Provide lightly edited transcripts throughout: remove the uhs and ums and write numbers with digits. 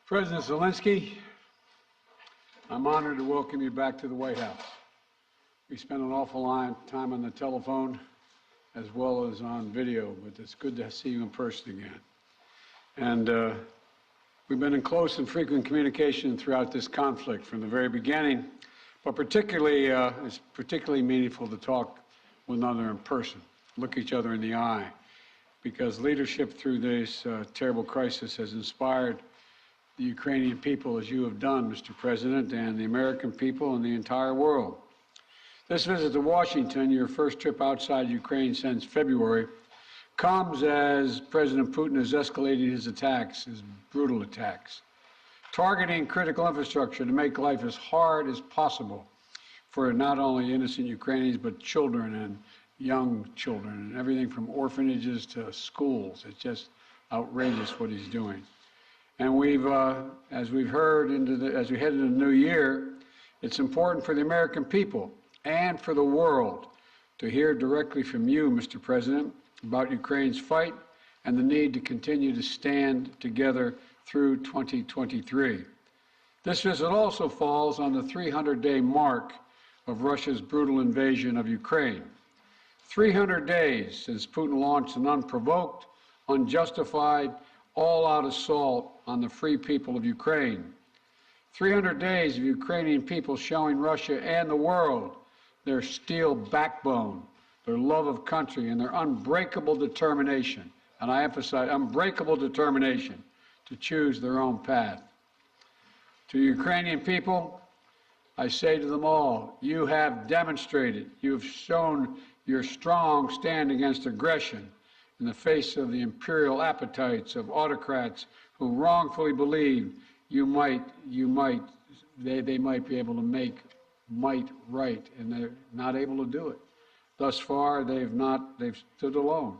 President Zelenskyy, I'm honored to welcome you back to the White House. We spent an awful lot of time on the telephone as well as on video, but it's good to see you in person again. And we've been in close and frequent communication throughout this conflict from the very beginning, but it's particularly meaningful to talk with one another in person, look each other in the eye, because leadership through this terrible crisis has inspired the Ukrainian people, as you have done, Mr. President, and the American people and the entire world. This visit to Washington, your first trip outside Ukraine since February, comes as President Putin has escalated his attacks, his brutal attacks, targeting critical infrastructure to make life as hard as possible for not only innocent Ukrainians, but children and young children, and everything from orphanages to schools. It's just outrageous what he's doing. And as we've heard, as we head into the new year, it's important for the American people and for the world to hear directly from you, Mr. President, about Ukraine's fight and the need to continue to stand together through 2023. This visit also falls on the 300-day mark of Russia's brutal invasion of Ukraine. 300 days since Putin launched an unprovoked, unjustified, all-out assault on the free people of Ukraine. 300 days of Ukrainian people showing Russia and the world their steel backbone, their love of country, and their unbreakable determination, and I emphasize unbreakable determination, to choose their own path. To Ukrainian people, I say to them all, you have demonstrated, you have shown your strong stand against aggression in the face of the imperial appetites of autocrats who wrongfully believe they might be able to make might right, and they're not able to do it. Thus far, they've stood alone,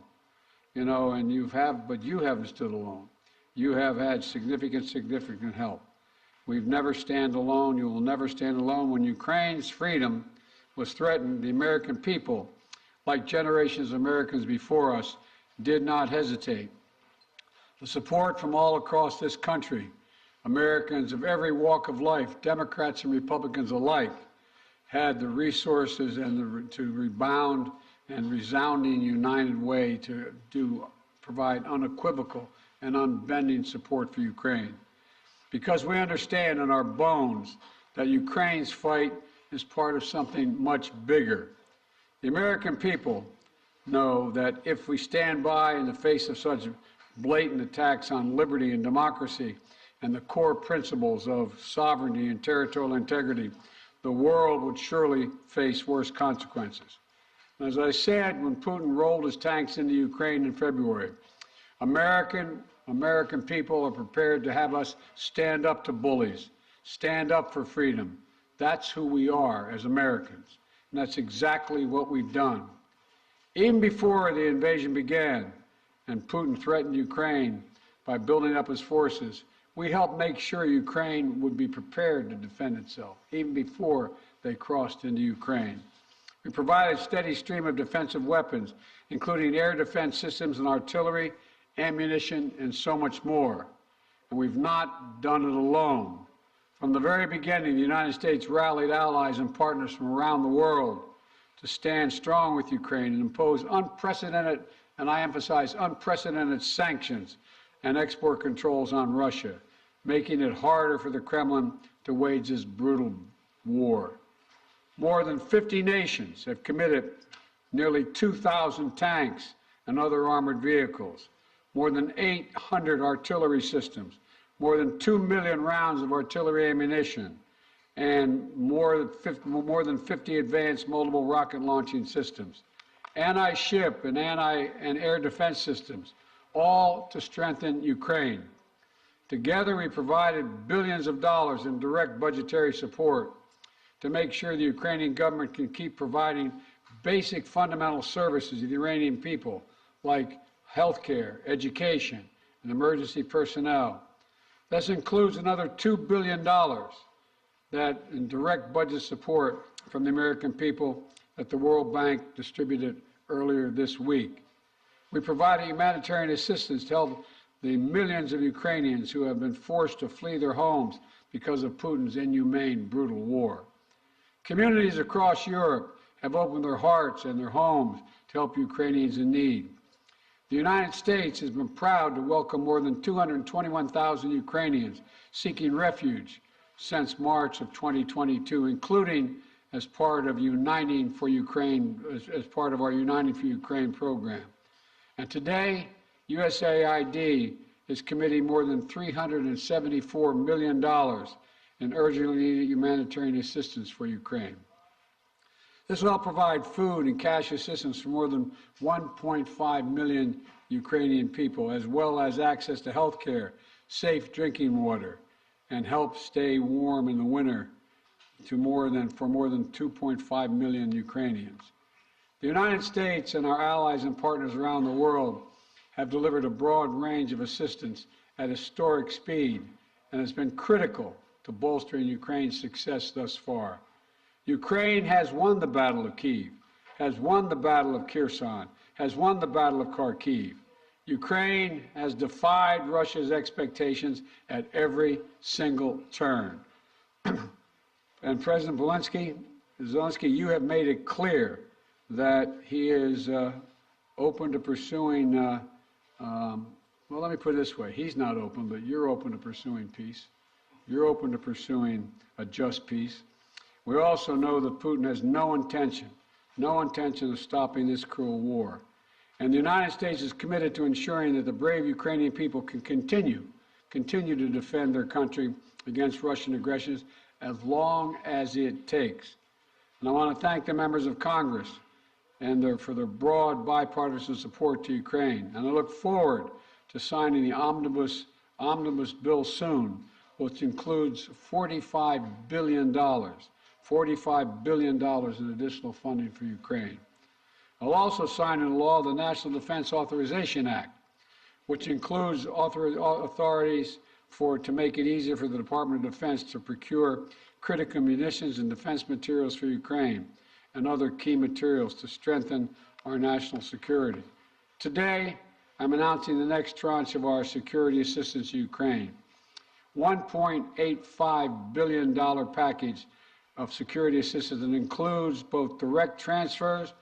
and but you haven't stood alone. You have had significant help. We've never stand alone. You will never stand alone. When Ukraine's freedom was threatened, the American people, like generations of Americans before us, did not hesitate. The support from all across this country, Americans of every walk of life, Democrats and Republicans alike, had the resources and to rebound and resounding united way to provide unequivocal and unbending support for Ukraine. Because we understand in our bones that Ukraine's fight is part of something much bigger. The American people know that if we stand by in the face of such blatant attacks on liberty and democracy and the core principles of sovereignty and territorial integrity, the world would surely face worse consequences. As I said when Putin rolled his tanks into Ukraine in February, American people are prepared to have us stand up to bullies, stand up for freedom. That's who we are as Americans, and that's exactly what we've done. Even before the invasion began and Putin threatened Ukraine by building up his forces, we helped make sure Ukraine would be prepared to defend itself, even before they crossed into Ukraine. We provided a steady stream of defensive weapons, including air defense systems and artillery, ammunition, and so much more. And we've not done it alone. From the very beginning, the United States rallied allies and partners from around the world to stand strong with Ukraine and impose unprecedented, and I emphasize unprecedented, sanctions and export controls on Russia, making it harder for the Kremlin to wage this brutal war. More than 50 nations have committed nearly 2,000 tanks and other armored vehicles, more than 800 artillery systems, more than 2 million rounds of artillery ammunition, and more than 50 advanced multiple rocket launching systems, anti-ship and air defense systems, all to strengthen Ukraine. Together, we provided billions of dollars in direct budgetary support to make sure the Ukrainian government can keep providing basic fundamental services to the Iranian people, like health care, education, and emergency personnel. This includes another $2 billion that in direct budget support from the American people that the World Bank distributed earlier this week. We provided humanitarian assistance to help the millions of Ukrainians who have been forced to flee their homes because of Putin's inhumane, brutal war. Communities across Europe have opened their hearts and their homes to help Ukrainians in need. The United States has been proud to welcome more than 221,000 Ukrainians seeking refuge since March of 2022, including as part of Uniting for Ukraine, as part of our Uniting for Ukraine program. And today, USAID is committing more than $374 million in urgently needed humanitarian assistance for Ukraine. This will help provide food and cash assistance for more than 1.5 million Ukrainian people, as well as access to health care, safe drinking water, and help stay warm in the winter for more than 2.5 million Ukrainians. The United States and our allies and partners around the world have delivered a broad range of assistance at historic speed and has been critical to bolstering Ukraine's success thus far. Ukraine has won the Battle of Kyiv, has won the Battle of Kherson, has won the Battle of Kharkiv. Ukraine has defied Russia's expectations at every single turn. And President Zelenskyy, you have made it clear that he is open to pursuing, well, let me put it this way. He's not open, but you're open to pursuing peace. You're open to pursuing a just peace. We also know that Putin has no intention of stopping this cruel war. And the United States is committed to ensuring that the brave Ukrainian people can continue to defend their country against Russian aggression as long as it takes. And I want to thank the members of Congress for their broad bipartisan support to Ukraine. And I look forward to signing the omnibus bill soon, which includes $45 billion in additional funding for Ukraine. I'll also sign into law the National Defense Authorization Act, which includes authorities to make it easier for the Department of Defense to procure critical munitions and defense materials for Ukraine and other key materials to strengthen our national security. Today, I'm announcing the next tranche of our security assistance to Ukraine. $1.85 billion package of security assistance that includes both direct transfers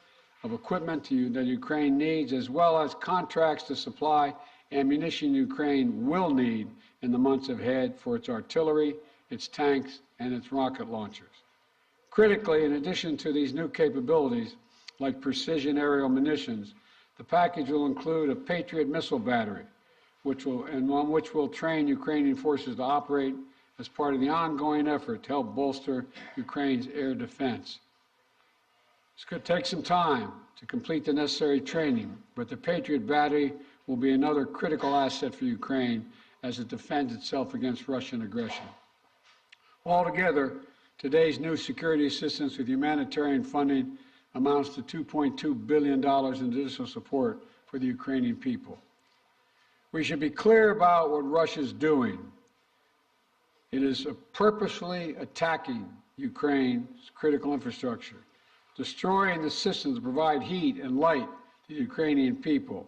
of equipment that Ukraine needs, as well as contracts to supply ammunition Ukraine will need in the months ahead for its artillery, its tanks, and its rocket launchers. Critically, in addition to these new capabilities, like precision aerial munitions, the package will include a Patriot missile battery, which will train Ukrainian forces to operate as part of the ongoing effort to help bolster Ukraine's air defense. It's going to take some time to complete the necessary training, but the Patriot battery will be another critical asset for Ukraine as it defends itself against Russian aggression. Altogether, today's new security assistance with humanitarian funding amounts to $2.2 billion in additional support for the Ukrainian people. We should be clear about what Russia is doing. It is purposefully attacking Ukraine's critical infrastructure, destroying the systems that provide heat and light to the Ukrainian people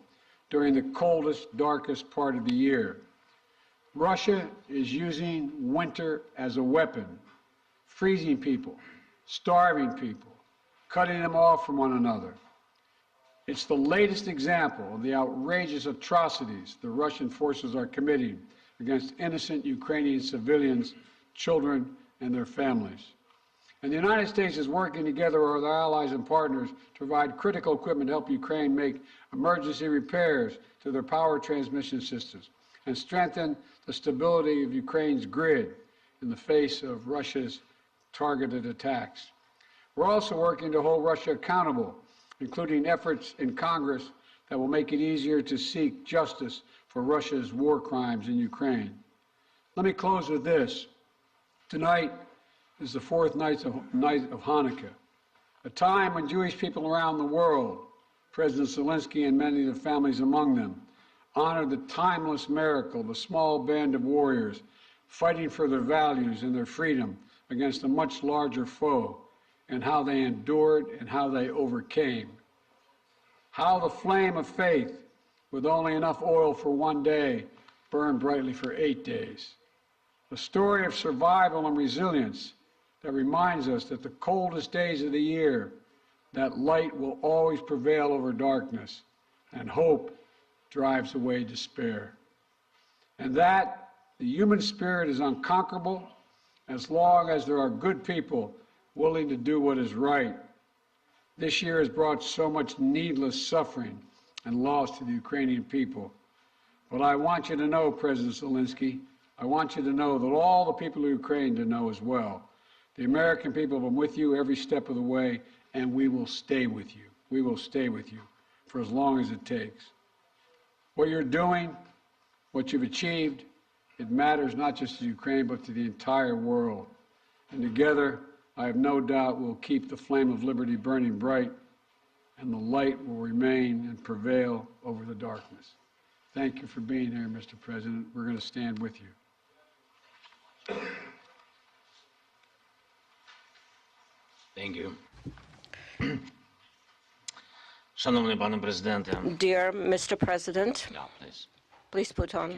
during the coldest, darkest part of the year. Russia is using winter as a weapon, freezing people, starving people, cutting them off from one another. It's the latest example of the outrageous atrocities the Russian forces are committing against innocent Ukrainian civilians, children, and their families. And the United States is working together with our allies and partners to provide critical equipment to help Ukraine make emergency repairs to their power transmission systems and strengthen the stability of Ukraine's grid in the face of Russia's targeted attacks. We're also working to hold Russia accountable, including efforts in Congress that will make it easier to seek justice for Russia's war crimes in Ukraine. Let me close with this. Tonight is the fourth night of Hanukkah, a time when Jewish people around the world, President Zelenskyy and many of the families among them, honor the timeless miracle of a small band of warriors fighting for their values and their freedom against a much larger foe, and how they endured and how they overcame. How the flame of faith, with only enough oil for one day, burned brightly for 8 days. A story of survival and resilience that reminds us that the coldest days of the year, that light will always prevail over darkness, and hope drives away despair. And that the human spirit is unconquerable as long as there are good people willing to do what is right. This year has brought so much needless suffering and loss to the Ukrainian people. But I want you to know, President Zelenskyy, I want you to know that all the people of Ukraine to know as well. The American people have been with you every step of the way, and we will stay with you. We will stay with you for as long as it takes. What you're doing, what you've achieved, it matters not just to Ukraine, but to the entire world. And together, I have no doubt we'll keep the flame of liberty burning bright, and the light will remain and prevail over the darkness. Thank you for being here, Mr. President. We're going to stand with you. Thank you. Шановний пане президенте. Dear Mr. President, Yeah, please. please put on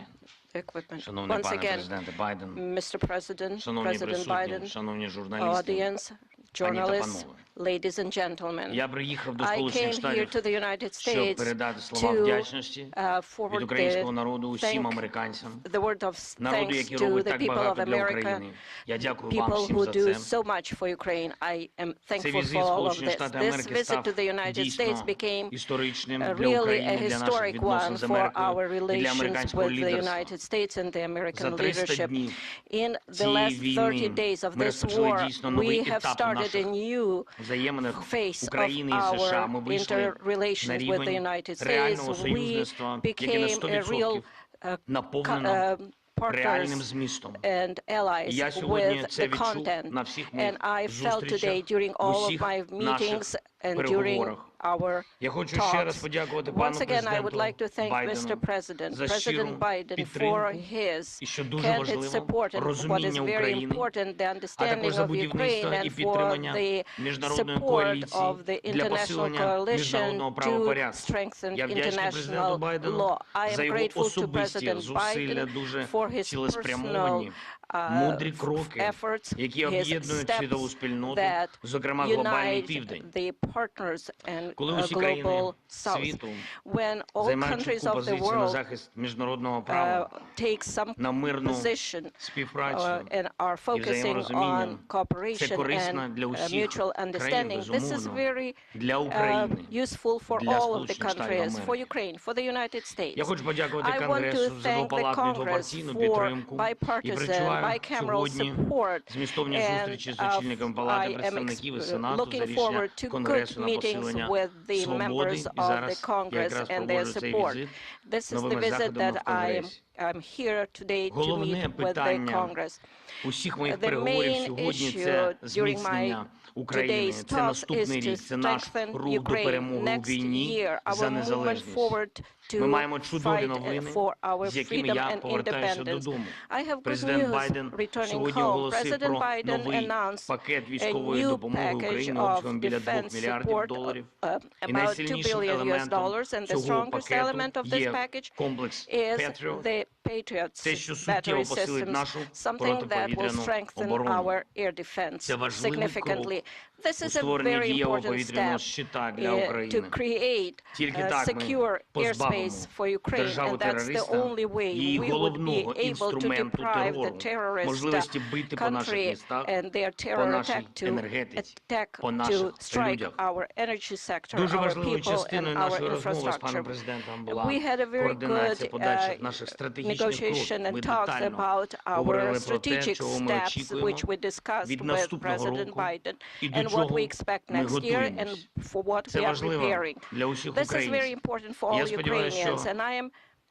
the equipment. Шановний Once пане again, президенте Байден. Mr. President, Шановні President присутні, Biden, шановні журналісти. audience, journalists, ladies and gentlemen. Я приїхав до I Сполучених came here Штатів, to the United щоб States передати слова to вдячності від forward українського народу усім thank американцям, the word of народу, thanks який to робить the так people of багато для America, України. Я дякую вам people всім who за do це. so much for Ukraine. I am Цей thankful візит for all of Сполучені this. Штати This Америки visit став to the United States дійсно became історичним для really a України, для наших historic відносин one з for Америкою our і для relations американського with the лідерства. United States and the American За 300 leadership. днів In the цієї last 30 війни days of ми this розпочали war, дійсно новий we have етап у started a наших new взаєминах phase of України і США. Ми our вийшли на interrelations with the рівень United States. реального We союзництва, яке на became a real 100% наповнено реальним partners змістом. and І allies я сьогодні with це the відчув content. на всіх And моїх I felt today зустрічах, during в all of усіх my наших meetings and during переговорах. our Я хочу ще раз talks. подякувати пану Once again, I would like to президенту thank Mr. Байдену President, за щиру President Biden, for підтримку his і, що дуже candid важливо, support and what is розуміння very України, important, the а understanding також за of Ukraine будівництво і and for підтримання the міжнародної support коаліції of the для international посилення coalition міжнародного to правопорядку. strengthen Я вдячний президенту international Байдену law. I за am його grateful to особисті President зусилля, Biden дуже for his цілеспрямовані, personal мудрі кроки, efforts, які his об'єднують світову steps спільноту, that зокрема глобальний unite південь. the partners and Коли усі країни global south. світу When all займають countries чітку of the позицію на world захист міжнародного права, take some на мирну position співпрацю and are і focusing взаєморозуміння, on це cooperation корисно and для усіх mutual країн, understanding. This is безумовно, very для України, useful for для all of the Сполучених Штатів countries, for Америки. Ukraine, for the United States. Я хочу подякувати I want to Конгресу за thank the двопалатну і Congress двопартійну for підтримку і bipartisan, відчуваю bicameral сьогодні support. змістовні And зустрічі з очільником Палати I am представників і Сенату за looking рішення forward to good Конгресу на meetings посилення with the свободи. members І of the зараз я Congress якраз and their проводжу цей support. візит This is the новими visit заходами that в Конгресі. I'm here today to Головне meet with the питання Congress. усіх моїх The переговорів main сьогодні issue це during зміцнення України. today's Це talk is наступний to рік, це наш strengthen рух до Ukraine. перемоги у Next війні year, за our movement незалежність. forward to Ми маємо чудові fight новини, for our з якими freedom я and повертаюся independence. додому. I have good Президент news Байден returning сьогодні home. оголосив President про Biden новий announced пакет a військової new допомоги package Україні of обсягом біля 2 defense мільярдів support, доларів. І about $2 найсильнішим billion елементом and the цього strongest element пакету of this є package комплекс is Patriot, the Patriots те, що battery суттєво посилить systems, нашу something that will протиповітряну strengthen оборону. our air defense Це важливий significantly. This у is a створенні very дієвого important повітряного step щита для to України. create Тільки так ми secure позбавимо airspace for Ukraine, державу and that's the терориста only way її we would be головного able to інструменту deprive the терору, terrorist можливості бити по наших country містах, and their по terror нашій attack to енергетиці, по to наших strike людях. our energy sector, Дуже our важливою people, and частиною our нашої розмови з паном infrastructure. президентом була We had a very координація good подальших наших стратегічних negotiation кроків. Ми and talks детально about говорили our про те, strategic чого ми steps, очікуємо which we discussed від with наступного President року Biden, і до and what чого we expect ми next year and готуємось. for what Це we are важливо preparing. для усіх This is very українців. important for Я all сподіваюся, Ukrainians, що and I am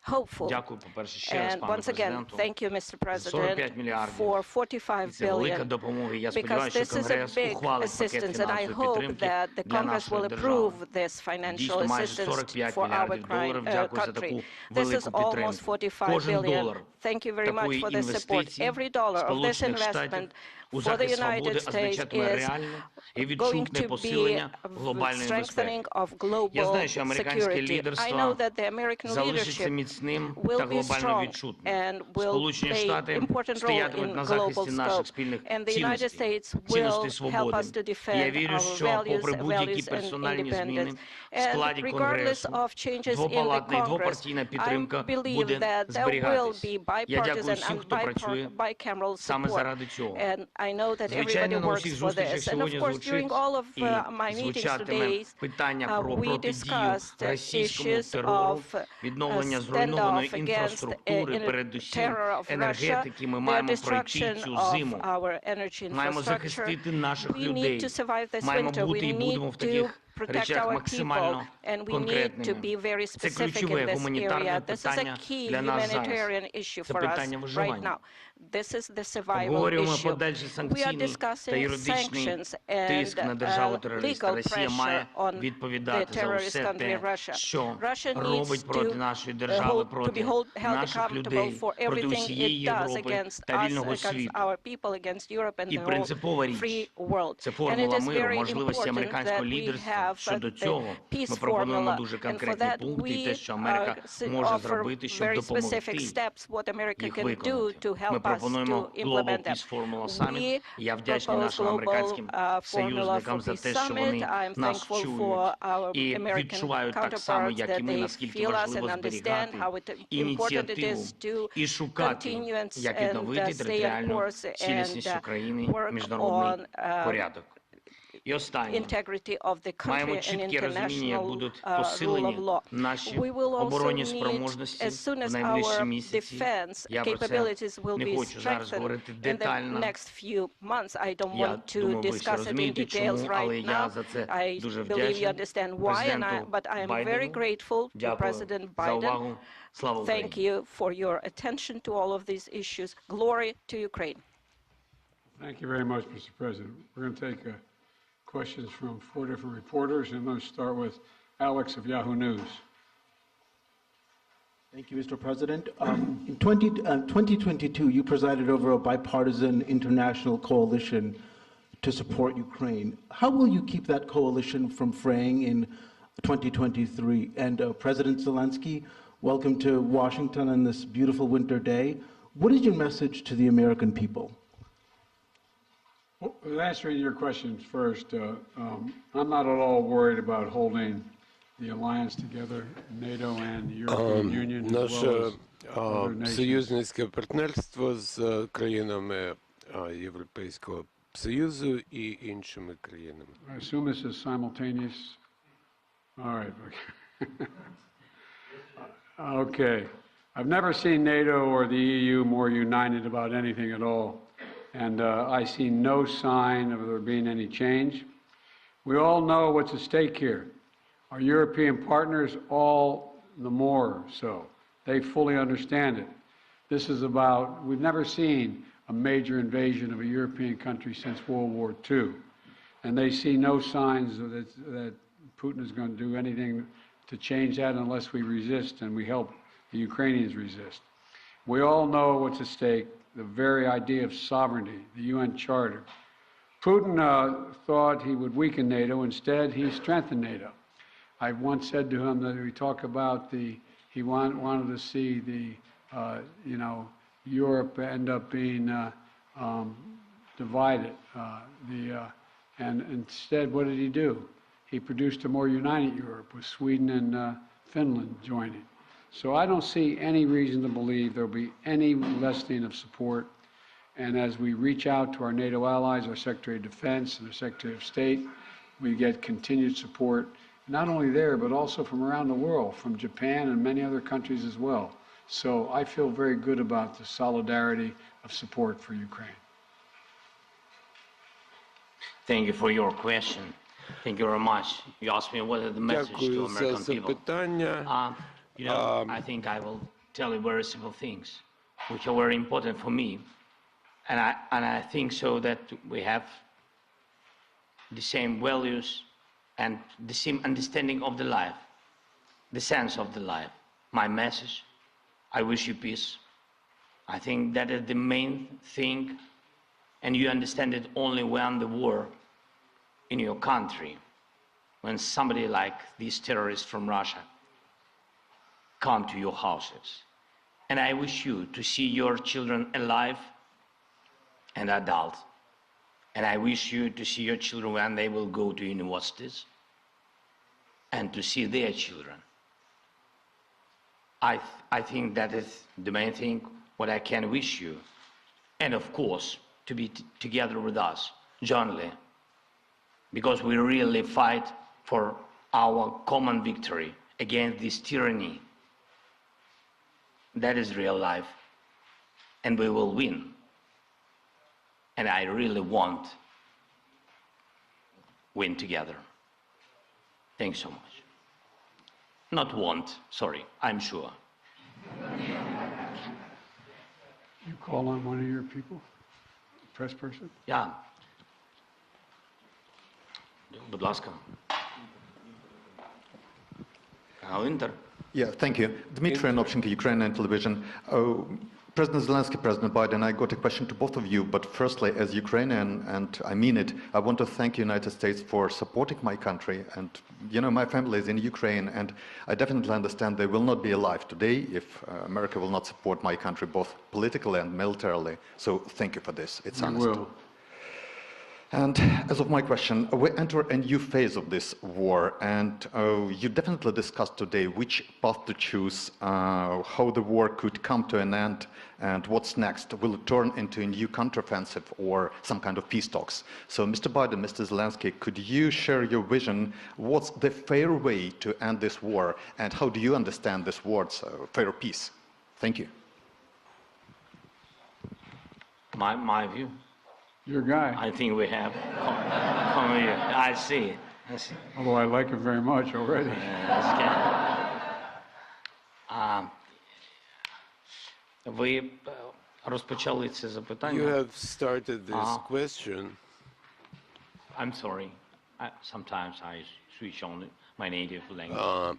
hopeful. Дякую, по-перше, ще раз And пану once again, президенту. thank you, Mr. 45 President, мільярдів. for 45 Це велика billion. допомога. Я Because сподіваюся, this що is a Конгрес big ухвалить пакет assistance, and I фінансової hope підтримки that the для Congress нашої will держави. approve this financial Дійсно, майже assistance 45 for our мільярдів доларів. Дякую за таку country. This велику is almost підтримку. 45 Кожен billion. долар Thank you very much такої for this support. інвестиції Every dollar of this Сполучених investment Штатів у for the захист United свободи States означатиме is реальне і going відчутне to be посилення a глобальної безпеки. strengthening of Я global знаю, що американське security. I know лідерство that the American залишиться leadership міцним та will be глобально strong відчутним. and will Сполучені play Штати important role стоятимуть in на global захисті наших scope. спільних And the United цінностей, States will цінностей help свободи. us to І я defend вірю, our що попри values будь-які and персональні зміни independence. в And складі regardless Конгресу, of changes in the двопалатна і Congress, двопартійна I підтримка believe буде that there will зберігатись. be Я дякую bipartisan всім, and хто працює bicameral саме support. заради цього. And I know that everybody Звичайно, на works усіх for зустрічах this. And of сьогодні course, during звучить all of і my meetings звучатиме today, питання про we протидію discussed російському issues терору, of відновлення зруйнованої standoff against інфраструктури, передусім terror of Russia, енергетики. Ми the маємо пройти destruction цю of зиму. our energy Маємо infrastructure. захистити наших We need людей. to survive this Маємо winter. бути і We будемо need в to таких protect речах our people, максимально and we need to конкретними. be very Це specific in ключове this гуманітарне area. This is a питання key для нас зараз. humanitarian issue Це for us питання right виживання. now. This is the survival Обговорюємо issue. подальший We are санкційний та discussing юридичний sanctions тиск на and державу-терориста. legal Росія має pressure on the відповідати за terrorist усе country те, Russia. що Russia робить needs проти to нашої держави, to be проти held наших accountable людей, for проти everything усієї it does Європи against та us, вільного against світу. our people, against Europe and І the whole принципова free річ world. – це And it формула is миру, very можливості important американського that we лідерства. have Щодо the цього peace ми пропонуємо formula, дуже and for конкретні that пункти і те, що we Америка може offer зробити, щоб very допомогти specific steps what America їх can do виконати. to help Ми us пропонуємо to Global implement them. Peace Formula Summit. We І я вдячний propose нашим global американським formula союзникам for за peace те, що summit. вони I'm нас thankful чують for our і American відчувають так само, counterparts як that і ми, they наскільки feel us важливо and understand зберігати how important it ініціативу is to і шукати, continue як and відновити stay on територіальну course цілісність and України, work міжнародний on порядок. І останнє. integrity of the Маємо country and чітке розуміння, як international будуть rule посилені of law. наші We will also оборонні need, спроможності as soon as в найближчі our місяці. defense Я про це capabilities will не be хочу зараз strengthened говорити in the детально. next few months. I don't Я want to думаю, ви все discuss it in розумієте, details чому, але right я now. за це I дуже believe you вдячний understand why, but I am very Байдену. grateful to Дякую President за Biden. увагу. Слава Thank Україні! you for your attention to all of these issues. Glory to Ukraine. Thank you very much, Mr. President. We're going to take questions from 4 different reporters, and let's start with Alex of Yahoo News. Thank you, Mr. President. In 2022, you presided over a bipartisan international coalition to support Ukraine. How will you keep that coalition from fraying in 2023? And President Zelenskyy, welcome to Washington on this beautiful winter day. What is your message to the American people? Well, answering your questions first, I'm not at all worried about holding the alliance together, NATO and the European Union, as well as Наше other nations. союзницьке партнерство з країнами Європейського Союзу і іншими країнами. I assume this is simultaneous. All right. Okay. I've never seen NATO or the EU more united about anything at all. And I see no sign of there being any change. We all know what's at stake here. Our European partners, all the more so. They fully understand it. This is about, we've never seen a major invasion of a European country since World War II. And they see no signs that Putin is going to do anything to change that unless we resist and we help the Ukrainians resist. We all know what's at stake, the very idea of sovereignty, the UN Charter. Putin thought he would weaken NATO. Instead, he strengthened NATO. I once said to him that we talk about he wanted to see Europe end up being divided. And instead, what did he do? He produced a more united Europe with Sweden and Finland joining. So I don't see any reason to believe there will be any lessening of support. And as we reach out to our NATO allies, our Secretary of Defense and our Secretary of State, we get continued support, not only there, but also from around the world, from Japan and many other countries as well. So I feel very good about the solidarity of support for Ukraine. Thank you for your question. Thank you very much. You asked me what is the message to Дякую за American people. запитання. I think I will tell you very simple things, which are very important for me. And I think so that we have the same values and the same understanding of the life, the sense of the life. My message, I wish you peace. I think that is the main thing And you understand it only when the war in your country, when somebody like these terrorists from Russia come to your houses. And I wish you to see your children alive and adult. And I wish you to see your children when they will go to universities and to see their children. I think that is the main thing what I can wish you. And of course, to be together with us, jointly, because we really fight for our common victory against this tyranny. That is real life, and we will win. And I really want win together. Thanks so much. Not want, sorry, I'm sure. You call on one of your people, press person? Yeah. Будь ласка. Winter. Yeah, thank you. Dmitry Anopchenko, Ukrainian television. President Zelensky, President Biden, I got a question to both of you, but firstly, as Ukrainian, and I mean it, I want to thank the United States for supporting my country. And, you know, my family is in Ukraine, and I definitely understand they will not be alive today if America will not support my country, both politically and militarily. So thank you for this. It's honest. We will. And as of my question, we enter a new phase of this war, and you definitely discussed today which path to choose, how the war could come to an end, and what's next. Will it turn into a new counteroffensive or some kind of peace talks? So, Mr. Biden, Mr. Zelensky, could you share your vision? What's the fair way to end this war, and how do you understand this word's fair peace? Thank you. My view. Your guy. I think we have. I see. Although I like him very much already. Ви розпочали це запитання. You have started this question. I'm sorry. Sometimes I switch on my native language.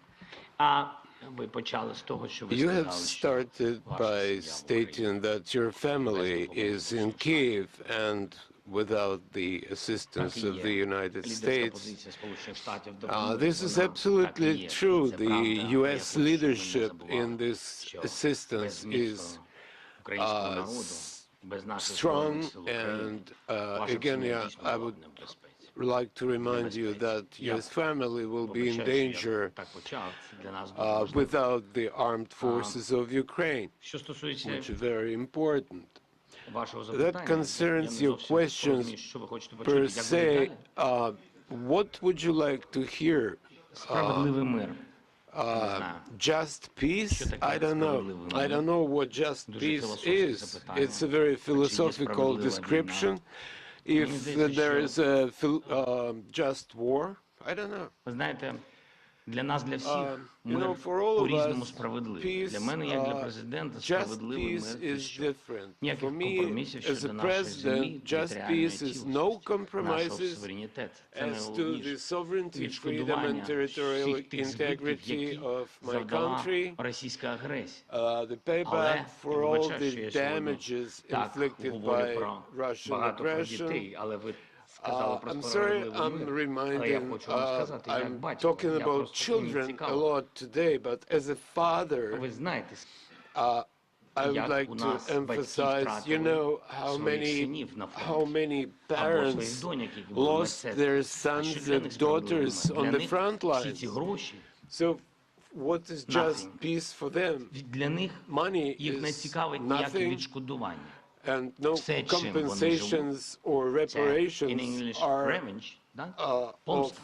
Ви почали з того, що ви You сказали, have що started ваша by сім'я в stating that your family is in Kiev and without the assistance of the United States. This is absolutely true. The U.S. leadership in this assistance is strong, and again, I would like to remind you that U.S. family will be in danger without the armed forces of Ukraine, which is very important. That concerns your questions per se. What would you like to hear? Справедливий мир. Just peace? I don't know. I don't know what just peace is. It's a very philosophical description. If there is a just war, I don't know. Ви знаєте, для нас, для всіх, You мир know, for all of по-різному us, справедливий. Для мене, як для президента, just справедливий мир peace – це is що? different. Ніяких For me, компромісів as щодо a нашої землі, president, just територіальної peace is цілісності, no нашого compromises суверенітету. Це as to the найголовніше. sovereignty, freedom, and Відшкодування territorial всіх тих збитків, integrity які of my завдала country, російська агресія. the payback Але, for я all вибачаю, що the я сьогодні damages так inflicted говорю by про Russian багато про aggression. дітей, але ви сказали про I'm sorry, справедливий I'm мир. Але я reminding, хочу вам сказати, як I'm батько, talking я about просто мені children a цікаво. lot today, but as a father, Ви знаєте, I would як like у to нас батьки emphasize, you know, втратили своїх синів на how фронті, many або своїх parents доньок, які були lost медсестрами. their А що sons для and них справедливий daughters мир? on Для the них front всі ці lines. гроші, So what is just Nothing. peace for them? для них Money їх не is цікавить ніяке nothing, відшкодування. and no Все, чим вони compensations or Це in reparations English are revenge, да? of, Помста.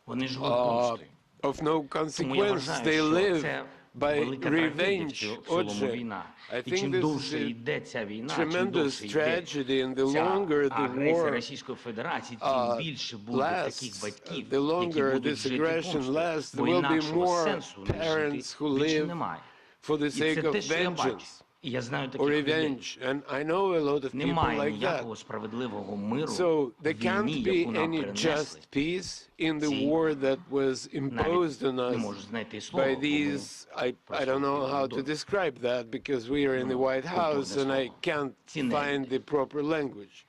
Вони живуть помстою. of no Тому я consequence. вважаю, They що live це by велика трагедія в revenge. цілому Отже, війна. I І think чим this довше is a йде ця війна, чим tremendous довше йде tragedy, and the ця longer the агресія war Російської Федерації, тим більше буде таких lasts, батьків, the які longer будуть this жити aggression помстою. lasts, Бо there will be інакшого more сенсу не parents жити who більше live немає. for the І sake це of те, що я бачу. vengeance І я знаю or таких людей. revenge. And I know a lot of people Немає like that. ніякого справедливого миру So в there can't війні, be яку нам any принесли. just peace in the Ці war that was imposed on Навіть не us можу знайти слова, by бо these, I просто don't know how to відомо. describe that because we are in the White House and I can't Цінне. find the proper language.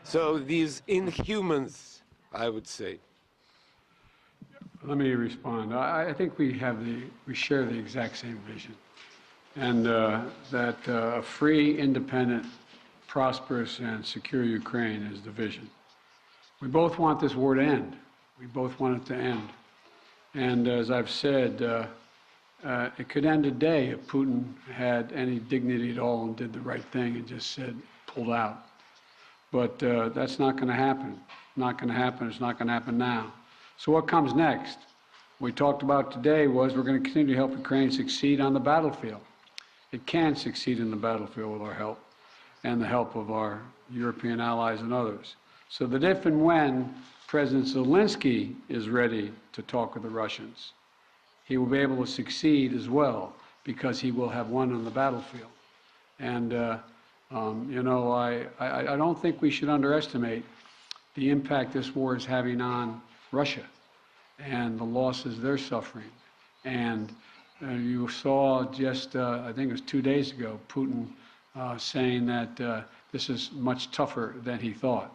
So these inhumans, I would say. Let me respond. I think we share the exact same vision, and that a free, independent, prosperous, and secure Ukraine is the vision. We both want this war to end. We both want it to end. And as I've said, it could end today if Putin had any dignity at all and did the right thing and just said, pulled out. But that's not going to happen. Not going to happen. It's not going to happen now. So what comes next? We talked about today was we're going to continue to help Ukraine succeed on the battlefield. It can succeed in the battlefield with our help and the help of our European allies and others. So that if and when President Zelenskyy is ready to talk with the Russians, he will be able to succeed as well because he will have won on the battlefield. And, you know, I don't think we should underestimate the impact this war is having on Russia and the losses they're suffering. And you saw just, I think it was 2 days ago, Putin saying that this is much tougher than he thought.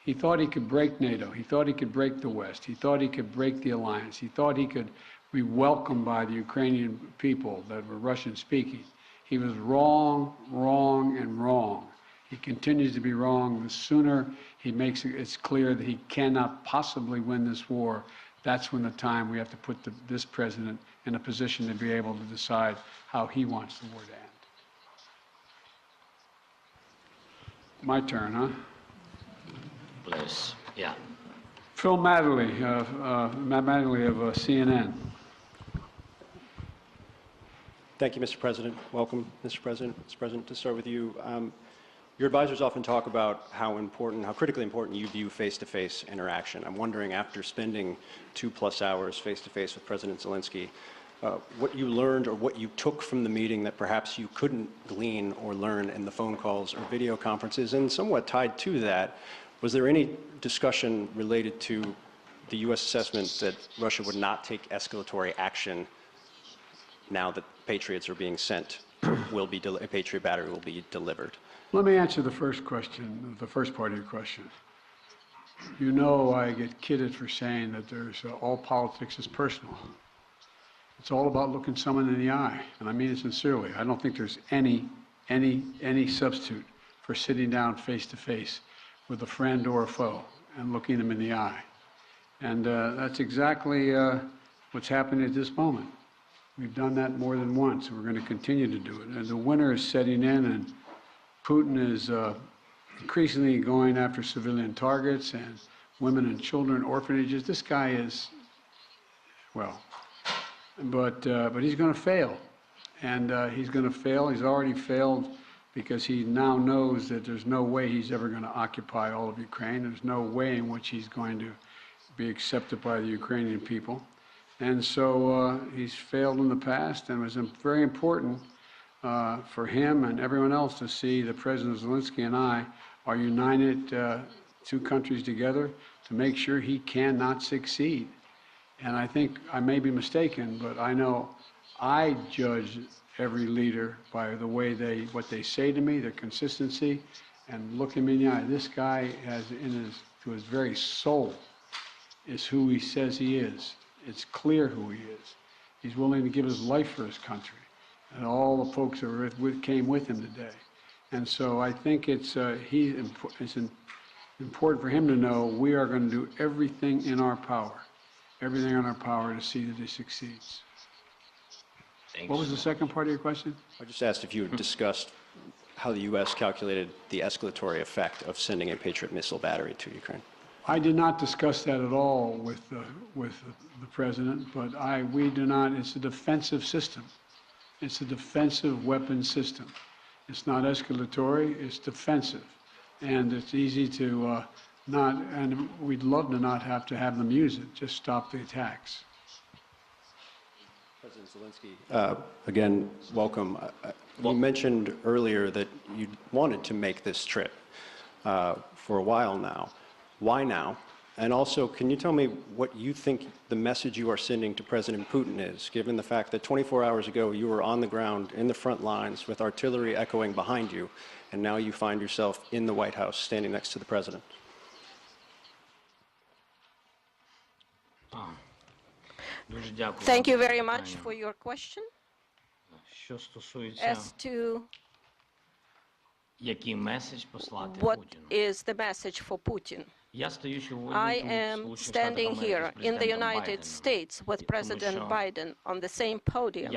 He thought he could break NATO. He thought he could break the West. He thought he could break the alliance. He thought he could be welcomed by the Ukrainian people that were Russian-speaking. He was wrong, wrong, and wrong. He continues to be wrong. The sooner he makes it clear that he cannot possibly win this war, that's when the time we have to put this president in a position to be able to decide how he wants the war to end. My turn, huh? Please, yeah. Phil Matterly, Matt Matterly of CNN. Thank you, Mr. President. Welcome, Mr. President. Mr. President, to start with you, your advisors often talk about how critically important you view face-to-face interaction. I'm wondering, after spending 2+ hours face-to-face with President Zelenskyy, what you learned or what you took from the meeting that perhaps you couldn't glean or learn in the phone calls or video conferences, and somewhat tied to that, was there any discussion related to the U.S. assessment that Russia would not take escalatory action now that Patriots are being sent, a Patriot battery will be delivered? Let me answer the first question, the first part of your question. You know I get kidded for saying that all politics is personal. It's all about looking someone in the eye, and I mean it sincerely. I don't think there's any substitute for sitting down face-to-face with a friend or a foe and looking them in the eye. And that's exactly what's happening at this moment. We've done that more than once, and we're going to continue to do it. And the winter is setting in, and Putin is increasingly going after civilian targets and women and children, orphanages. This guy is, well, but he's going to fail. And he's going to fail. He's already failed because he now knows that there's no way he's ever going to occupy all of Ukraine. There's no way in which he's going to be accepted by the Ukrainian people. And so he's failed in the past, and it was very important for him and everyone else to see that President Zelenskyy and I are united, two countries together, to make sure he cannot succeed. And I think I may be mistaken, but I know I judge every leader by the way what they say to me, their consistency, and look him in the eye. This guy has to his very soul is who he says he is. It's clear who he is. He's willing to give his life for his country, and all the folks that came with him today. And so I think it's important for him to know we are going to do everything in our power to see that he succeeds. Thanks. What was the second part of your question? I just asked if you had discussed how the U.S. calculated the escalatory effect of sending a Patriot missile battery to Ukraine. I did not discuss that at all with the president, but we do not. It's a defensive system. It's a defensive weapon system. It's not escalatory. It's defensive, and it's easy to not. And we'd love to not have to have them use it. Just stop the attacks. President Zelenskyy, again, welcome. You mentioned earlier that you wanted to make this trip for a while now. Why now? And also, can you tell me what you think the message you are sending to President Putin is, given the fact that 24 hours ago you were on the ground in the front lines with artillery echoing behind you, and now you find yourself in the White House standing next to the president? Thank you very much for your question. As to what is the message for Putin? I am standing here in the United States with President Biden on the same podium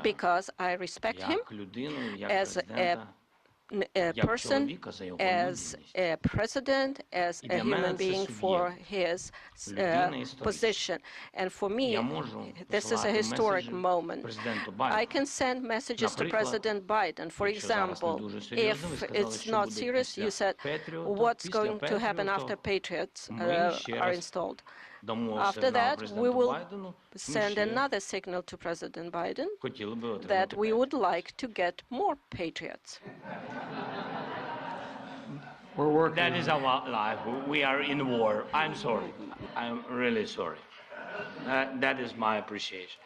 because I respect him as a person, as a president, as a human being for his position. And for me, this is a historic moment. I can send messages to President Biden. For example, if it's not serious, you said, what's going to happen after Patriots are installed? After that, we will send another signal to President Biden that we would like to get more Patriots. We're working. That is our life. We are in war. I'm sorry. I'm really sorry. That is my appreciation.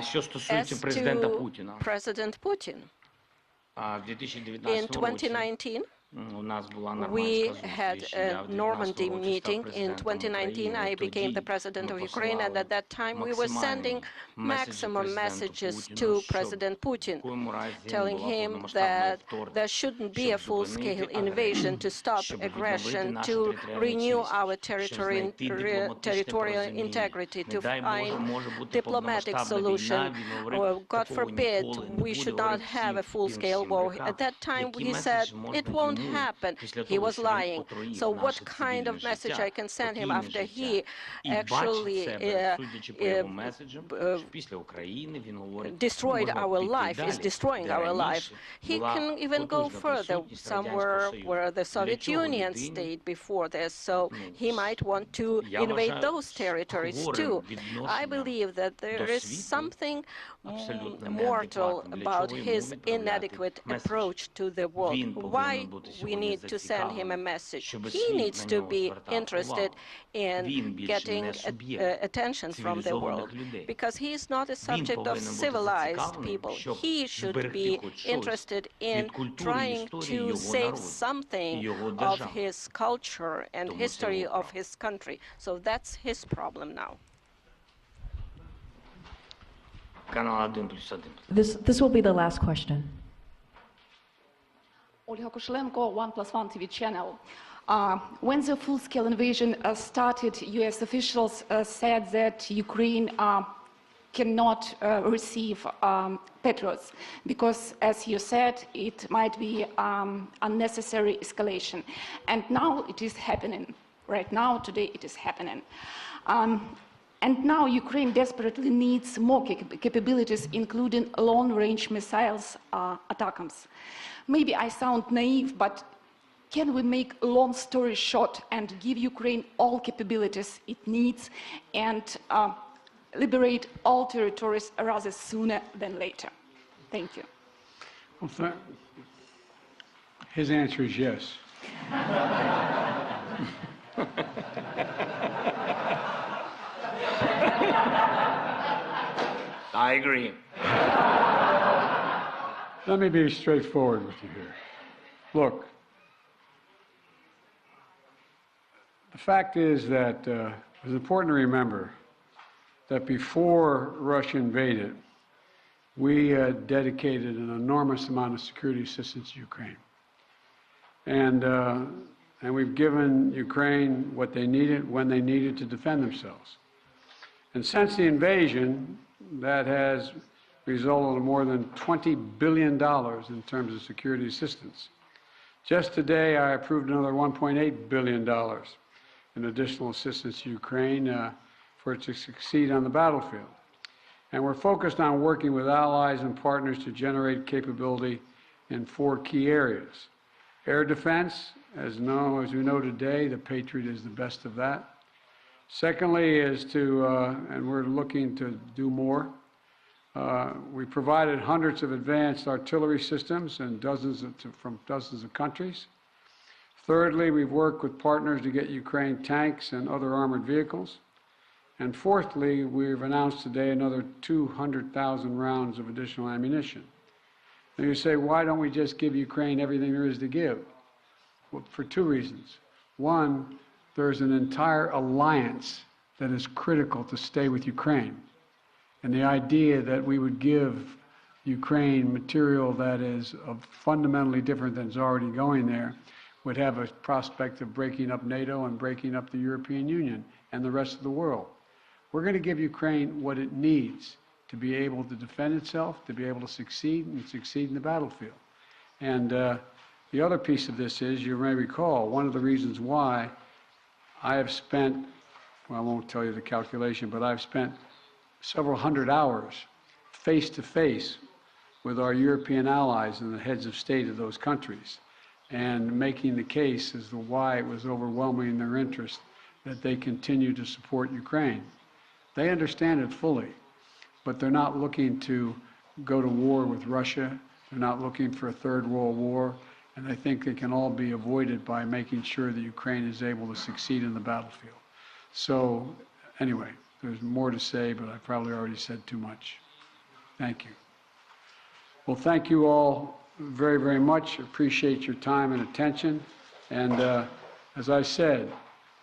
Що стосується президента Путіна. President Putin. In 2019, we had a Normandy meeting. In 2019, I became the president of Ukraine, and at that time, we were sending maximum messages to President Putin, telling him that there shouldn't be a full-scale invasion, to stop aggression, to renew our territorial integrity, to find diplomatic solution. Or, God forbid, we should not have a full-scale war. At that time, he said it won't happen. He was lying. So what kind of message I can send him after he actually destroyed our life, is destroying our life? He can even go further, somewhere where the Soviet Union stayed before this, so he might want to invade those territories too. I believe that there is something mortal about his inadequate approach to the world. Why we need to send him a message? He needs to be interested in getting attention from the world, because he is not a subject of civilized people. He should be interested in trying to save something of his culture and history of his country. So that's his problem now. This will be the last question. Olga Koshelenko, 1+1 TV channel. When the full-scale invasion started, U.S. officials said that Ukraine cannot receive Patriots because, as you said, it might be unnecessary escalation. And now it is happening. Right now, today, it is happening. And now Ukraine desperately needs more capabilities, including long-range missiles, ATACMS. Maybe I sound naive, but can we make a long story short and give Ukraine all capabilities it needs and liberate all territories rather sooner than later? Thank you. Well, his answer is yes. I agree. Let me be straightforward with you here. Look, the fact is that it's important to remember that before Russia invaded, we dedicated an enormous amount of security assistance to Ukraine. And we've given Ukraine what they needed, when they needed to defend themselves. And since the invasion, that has resulted in more than $20 billion in terms of security assistance. Just today, I approved another $1.8 billion in additional assistance to Ukraine for it to succeed on the battlefield. And we're focused on working with allies and partners to generate capability in 4 key areas. Air defense, as we know today, the Patriot is the best of that. Secondly is to, and we're looking to do more, we provided hundreds of advanced artillery systems and from dozens of countries. Thirdly, we've worked with partners to get Ukraine tanks and other armored vehicles. And fourthly, we've announced today another 200,000 rounds of additional ammunition. Now you say, why don't we just give Ukraine everything there is to give? Well, for two reasons. One, there's an entire alliance that is critical to stay with Ukraine. And the idea that we would give Ukraine material that is fundamentally different than is already going there would have a prospect of breaking up NATO and breaking up the European Union and the rest of the world. We're going to give Ukraine what it needs to be able to defend itself, to be able to succeed and succeed in the battlefield. And the other piece of this is, you may recall, one of the reasons why I have spent, well, I won't tell you the calculation, but I've spent several hundred hours face-to-face with our European allies and the heads of state of those countries, and making the case as to why it was overwhelming in their interest that they continue to support Ukraine. They understand it fully, but they're not looking to go to war with Russia. They're not looking for a third world war, and I think they can all be avoided by making sure that Ukraine is able to succeed in the battlefield. So anyway, there's more to say, but I probably already said too much. Thank you. Well, thank you all very, very much. Appreciate your time and attention. And as I said,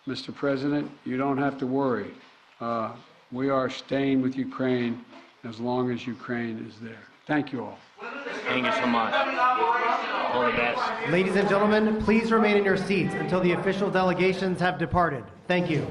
Mr. President, you don't have to worry. We are staying with Ukraine as long as Ukraine is there. Thank you all. Thank you so much. All the best. Ladies and gentlemen, please remain in your seats until the official delegations have departed. Thank you.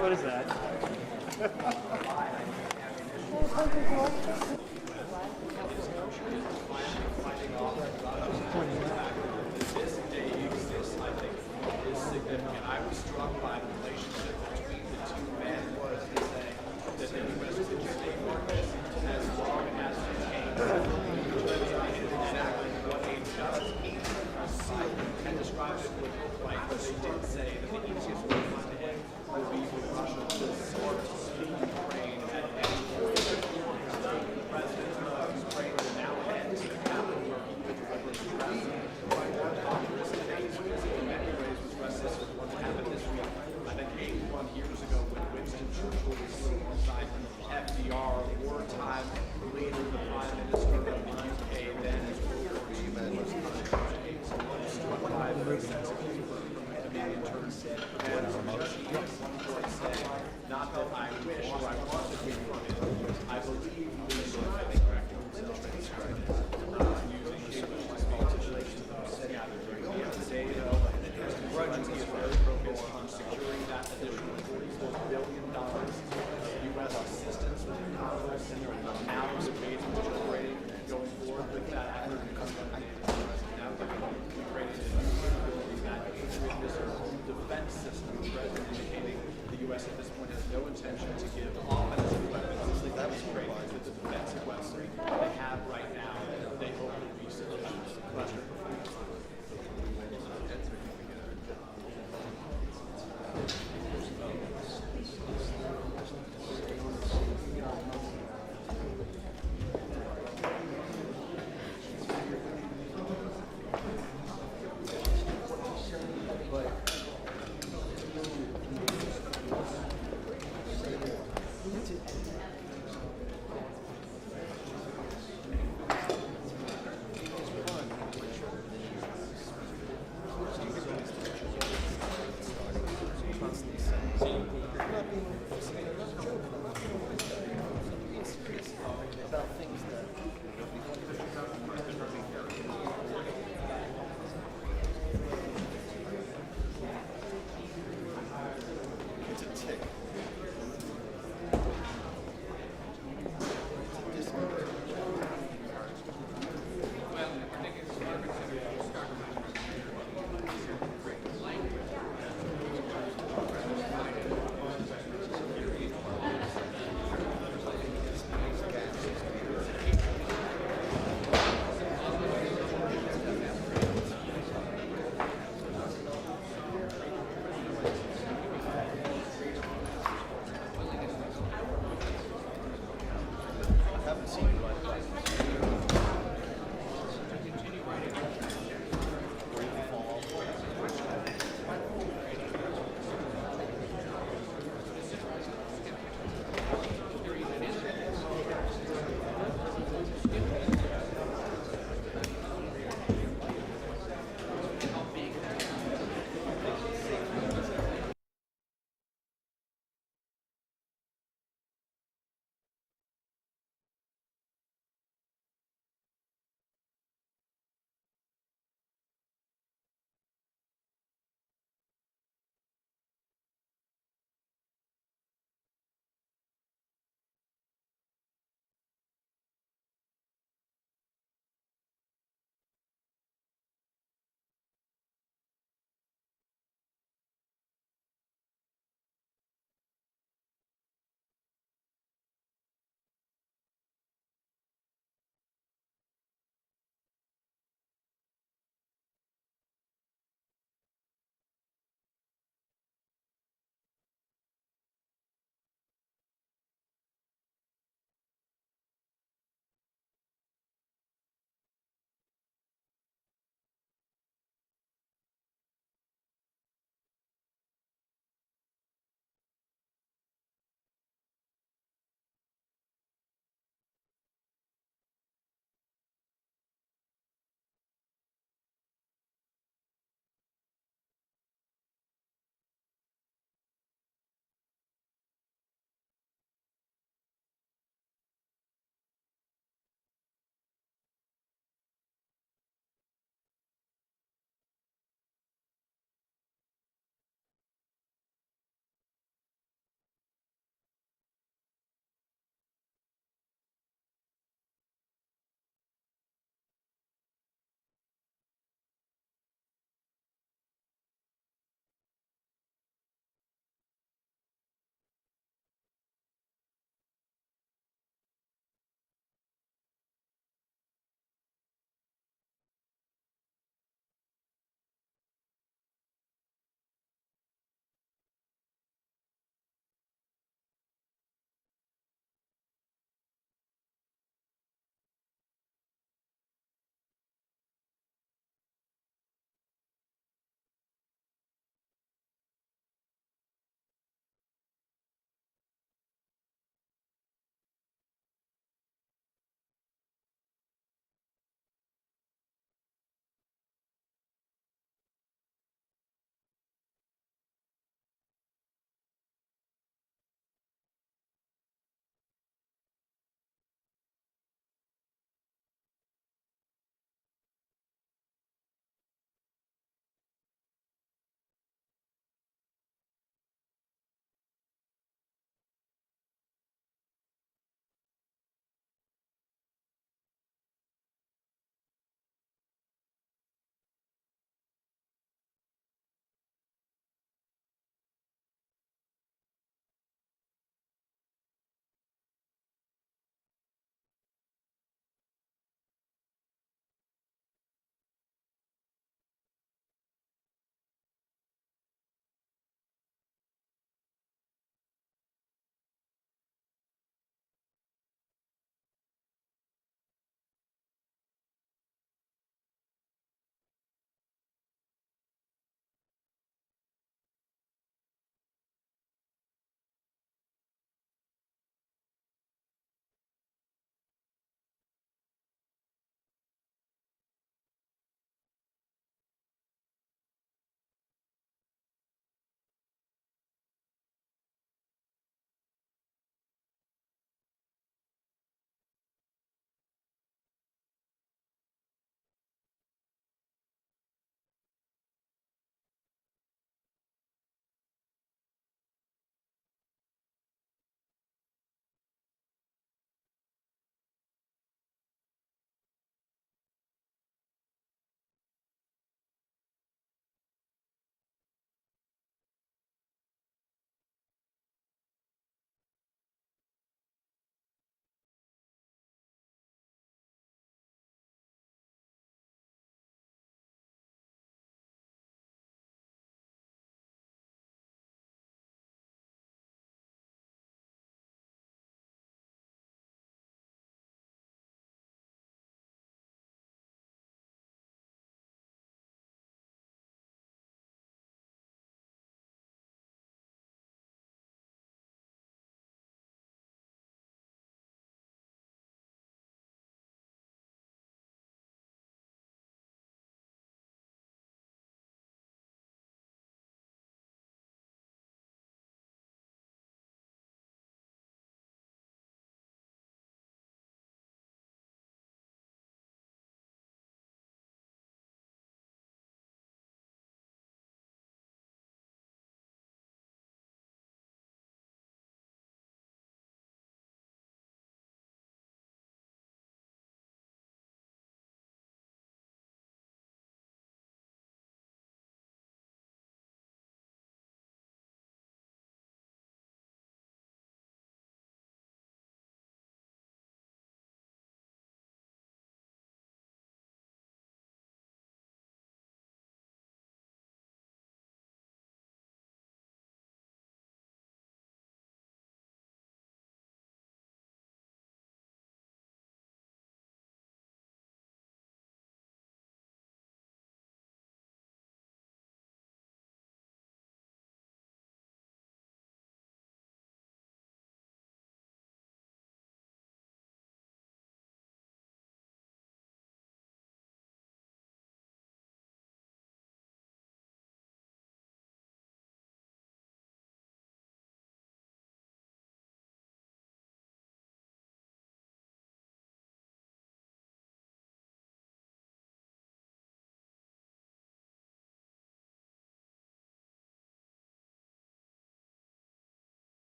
What is that? This day exists, I think, is significant. I was struck by the relationship between the two men was to say that the U.S. could stay focused as long as it came exactly what a just and describes it would look like, but they did say that the easiest way to end would be for Russia to sort of speak Ukraine at any point. The president of Ukraine will now head to the capital where he could deliver the president. Congress today is in many ways was restless with what happened this week. I think 81 years ago when Winston Churchill was sitting beside FDR, wartime leader, the Prime Minister of the UK, then as World War II was struck by the sense of humor and being turned and not that I wish or I want to be from it. I believe we should, I think, using English speech to gathered during the day, though, and it has grudgingly is very focused on securing that additional $44 billion of U.S. assistance with Congress and now is ways of generating going forward with that effort. Now Ukraine is building that Patriot missile defense system, President indicating the U.S. at this point has no intention to give offensive weapons to Ukraine with the defensive weapons they have right now. They hope will be sufficient. Question.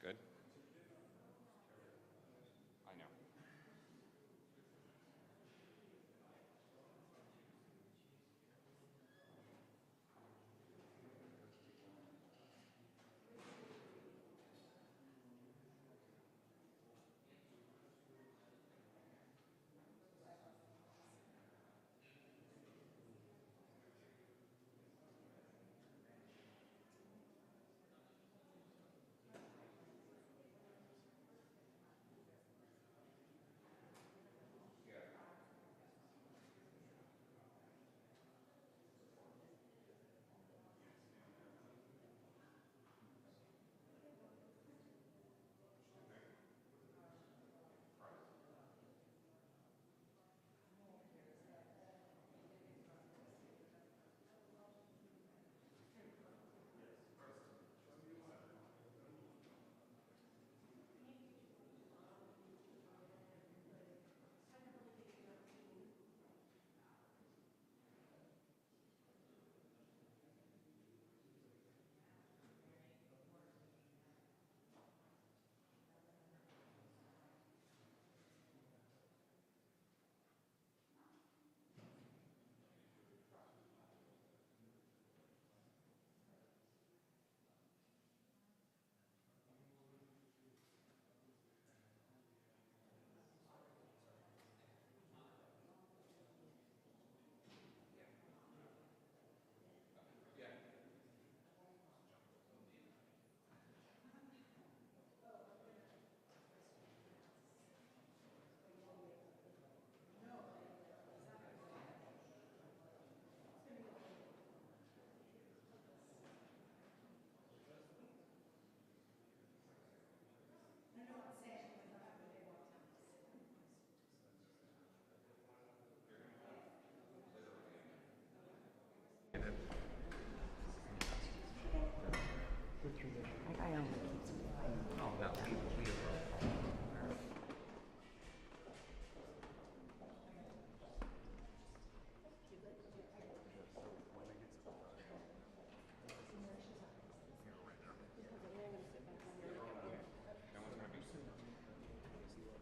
Good. I know.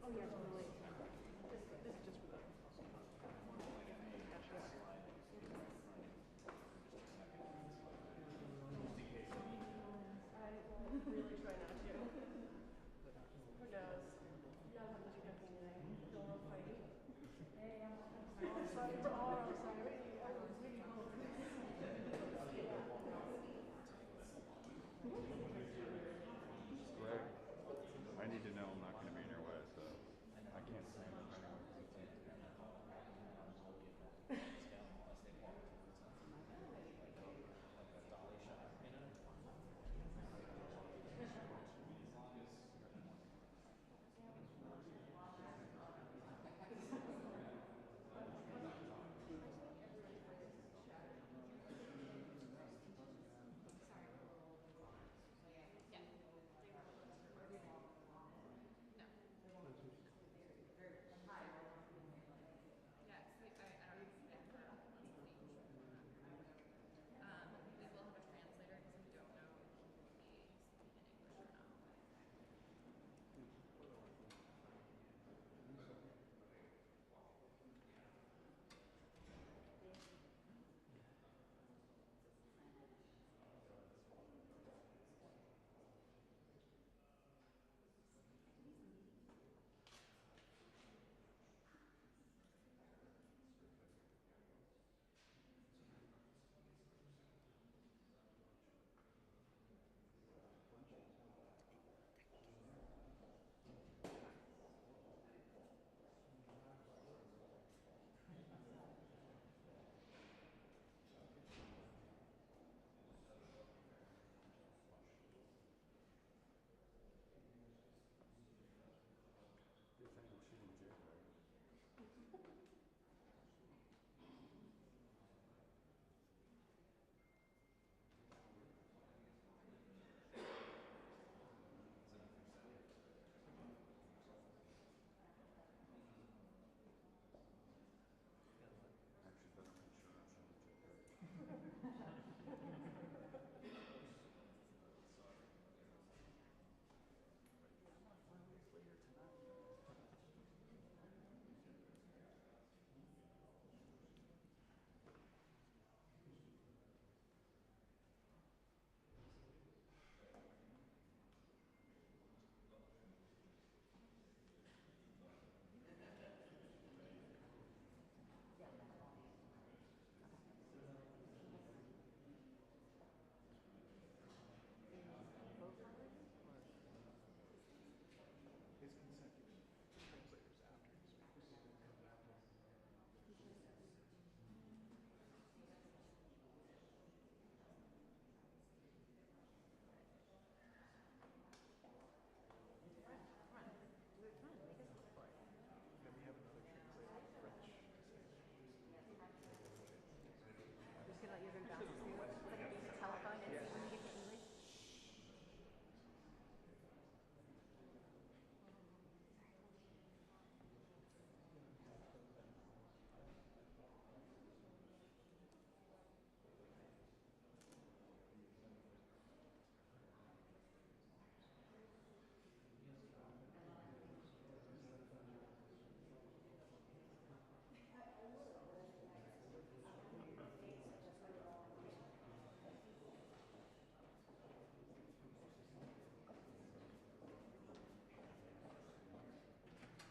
Oh, yeah.